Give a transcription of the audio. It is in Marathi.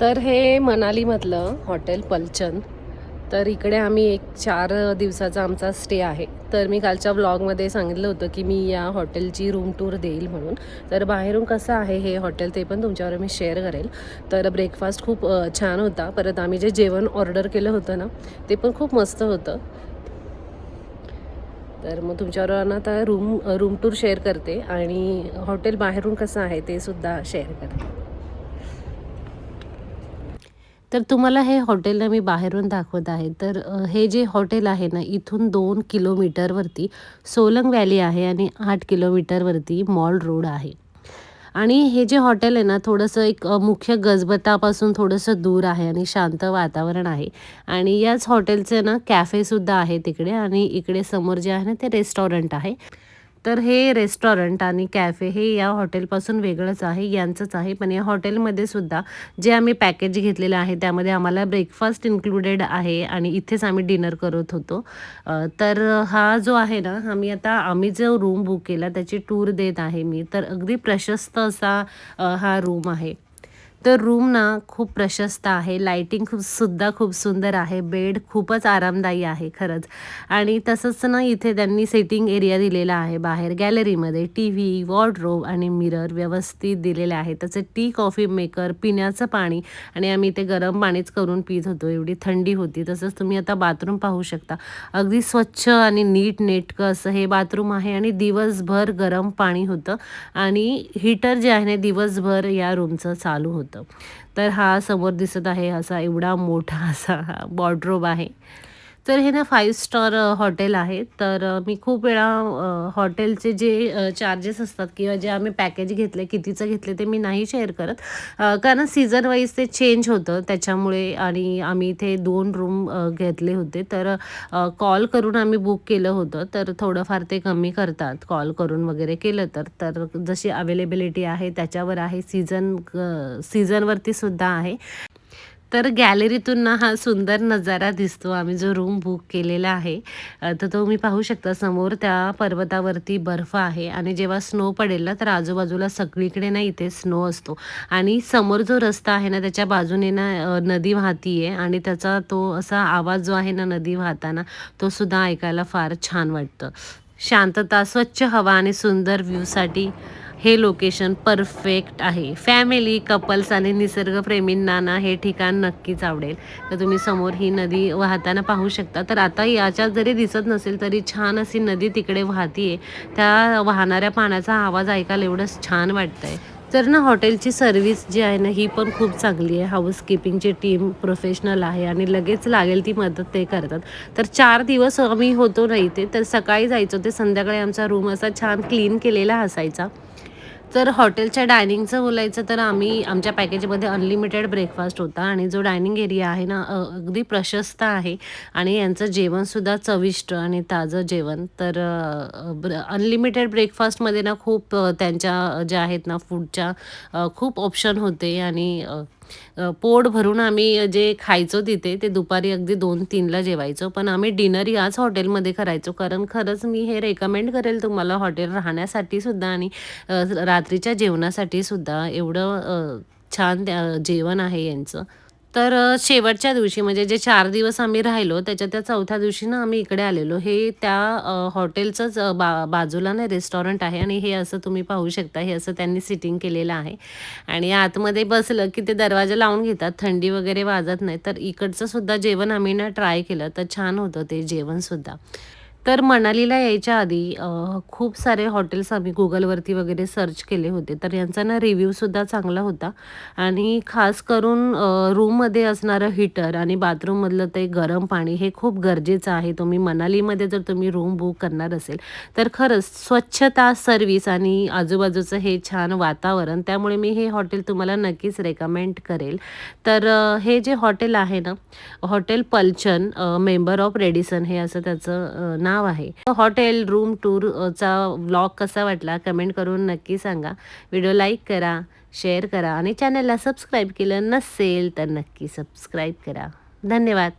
तर हे मनालीमधलं हॉटेल पलचन. तर इकडे आम्ही एक 4 दिवसाचा आमचा स्टे आहे. तर मी कालच्या व्लॉगमध्ये सांगितलं होतं की मी या हॉटेलची रूम टूर देईल म्हणून. तर बाहेरून कसं आहे हे हॉटेल ते पण तुमच्यावर मी शेअर करेल. तर ब्रेकफास्ट खूप छान होता. परत आम्ही जे जेवण ऑर्डर केलं होतं ना, ते पण खूप मस्त होतं. तर मग तुमच्यावर ना आता रूम टूर शेअर करते आणि हॉटेल बाहेरून कसं आहे ते सुद्धा शेअर करते. तर तुम्हाला हे हॉटेल ना मी बाहेरून दाखवत आहे. तर हे जे हॉटेल आहे ना, इथून 2 किलोमीटरवरती सोलंग व्हॅली आहे आणि 8 किलोमीटरवरती मॉल रोड आहे. आणि हे जे हॉटेल आहे ना, थोडंसं एक मुख्य गजबतापासून थोडंसं दूर आहे आणि शांत वातावरण आहे. आणि याच हॉटेलचं ना कॅफेसुद्धा आहे तिकडे आणि इकडे समोर जे आहे ना, ते रेस्टॉरंट आहे. तर हे रेस्टॉरंट आणि कॅफे हे या हॉटेलपासून वेगळंच आहे, यांचंच आहे. पण या हॉटेलमध्ये सुद्धा जे आम्ही पॅकेज घेतलेलं आहे, त्यामध्ये आम्हाला ब्रेकफास्ट इन्क्लुडेड आहे आणि इथेच आम्ही डिनर करत होतो. तर हा जो आहे ना, आम्ही जो रूम बुक केला त्याची टूर देत आहे मी. तर अगदी प्रशस्त असा हा रूम आहे. तर रूम ना खूप प्रशस्त आहे. लाइटिंग सुद्धा खूप सुंदर आहे. बेड खूपच आरामदायी आहे खरंच. आणि तसंच ना इथे त्यांनी सिटिंग एरिया दिलेला आहे. बाहेर गॅलरीमध्ये टीव्ही, वॉर्डरोब आणि मिरर व्यवस्थित दिलेले आहे. त्याचं टी, कॉफी मेकर, पिण्याचं पाणी आणि आम्ही इथे गरम पाणीच करून पीत होतो. एवढी थंडी होती. तसंच तुम्ही आता बाथरूम पाहू शकता. अगदी स्वच्छ आणि नीटनेटकं असं हे बाथरूम आहे आणि दिवसभर गरम पाणी होतं आणि हीटर जे आहे ना दिवसभर या रूमचं चालू होतं. तर हा समोर दिसत आहे असा एवढा मोठा असा वॉर्डरोब आहे. तर हे ना 5 स्टार हॉटेल आहे. तर मी खूप वेळा हॉटेलचे जे चार्जेस असतात किंवा जे आम्ही पॅकेज घेतले, कितीचं घेतले ते मी नाही शेअर करत. कारण सीझन वाईज ते चेंज होतं त्याच्यामुळे आणि आम्ही इथे 2 रूम घेतले होते. तर कॉल करून आम्ही बुक केलं होतं. तर थोडंफार ते कमी करतात कॉल करून वगैरे केलं तर. तर जशी अवेलेबिलिटी आहे त्याच्यावर आहे. सीझनवरती सुद्धा आहे. तर गॅलरीतून ना हा सुंदर नजारा दिसतो. आम्ही जो रूम बुक केलेला आहे तर तो मी पाहू शकता समोर त्या पर्वतावरती बर्फ आहे आणि जेव्हा स्नो पडेल ना तर आजूबाजूला सगळीकडे ना इथे स्नो असतो आणि समोर जो रस्ता आहे ना त्याच्या बाजूने ना नदी वाहतीये आणि त्याचा तो असा आवाज जो आहे ना नदी वाहताना तो सुद्धा ऐकायला फार छान वाटतं. शांतता, स्वच्छ हवा आणि सुंदर व्ह्यूसाठी हे लोकेशन परफेक्ट आहे. फॅमिली, कपल्स आणि निसर्गप्रेमींना ना हे ठिकाण नक्कीच आवडेल. तर तुम्ही समोर ही नदी वाहताना पाहू शकता. तर आता याच्यात जरी दिसत नसेल तरी छान अशी नदी तिकडे वाहतीये. त्या वाहणाऱ्या पाण्याचा आवाज ऐकायला एवढंच छान वाटतंय. तर ना हॉटेलची सर्व्हिस जी आहे ना ही पण खूप चांगली आहे. हाऊसकीपिंगची टीम प्रोफेशनल आहे आणि लगेच लागेल ती मदत ते करतात. तर 4 दिवस आम्ही होतो ना इथे. तर सकाळी जायचो ते संध्याकाळी आमचा रूम असा छान क्लीन केलेला असायचा. तर हॉटेलच्या डायनिंगचं बोलायचं तर आम्ही आमच्या पॅकेजमध्ये अनलिमिटेड ब्रेकफास्ट होता आणि जो डायनिंग एरिया आहे ना अगदी प्रशस्त आहे आणि यांचं जेवणसुद्धा चविष्ट आणि ताजं जेवण. तर अनलिमिटेड ब्रेकफास्टमध्ये ना खूप त्यांच्या ज्या आहेत ना फूडच्या खूप ऑप्शन होते आणि पोट भरून आम्ही जे खायचो तिथे ते दुपारी अगदी 2-3ला जेवायचो. पण आम्ही डिनर याच हॉटेलमध्ये करायचो. कारण खरंच मी हे रेकमेंड करेल तुम्हाला हॉटेल राहण्यासाठी सुद्धा आणि रात्रीच्या जेवणासाठी सुद्धा एवढं छान जेवण आहे यांचं. तर शेवटच्या दिवशी म्हणजे जे 4 दिवस आम्ही राहिलो, त्याच्या त्या 4थ्या दिवशी ना आम्ही इकडे आलेलो. हे त्या हॉटेलचंच बाजूला ना रेस्टॉरंट आहे आणि हे असं तुम्ही पाहू शकता. हे असं त्यांनी सिटिंग केलेलं आहे आणि आतमध्ये बसलं की ते दरवाजा लावून घेतात. थंडी वगैरे वाजत नाही. तर इकडचं सुद्धा जेवण आम्ही ना ट्राय केलं. तर छान होतं ते जेवणसुद्धा. तर मनालीला यायच्या आधी खूप सारे हॉटेल्स आम्ही Googleवरती वगैरे सर्च केले होते. तर यांचा ना रिव्ह्यूसुद्धा चांगला होता आणि खास करून रूममध्ये असणारं हीटर आणि बाथरूममधलं ते गरम पाणी हे खूप गरजेचं आहे. मनालीमध्ये जर तुम्ही रूम बुक करणार असेल, तर खरंच स्वच्छता, सर्व्हिस आणि आजूबाजूचं हे छान वातावरण त्यामुळे मी हे हॉटेल तुम्हाला नक्कीच रेकमेंड करेल. तर हे जे हॉटेल आहे ना, hotel Palchan member of Radisson हे असं त्याचं नाव आहे. हॉटेल रूम टूर चा व्लॉग कसा वाटला कमेंट करून नक्की सांगा. व्हिडिओ लाईक करा, शेअर करा आणि चॅनलला सबस्क्राईब केलं नसेल तर नक्की सबस्क्राईब करा. धन्यवाद.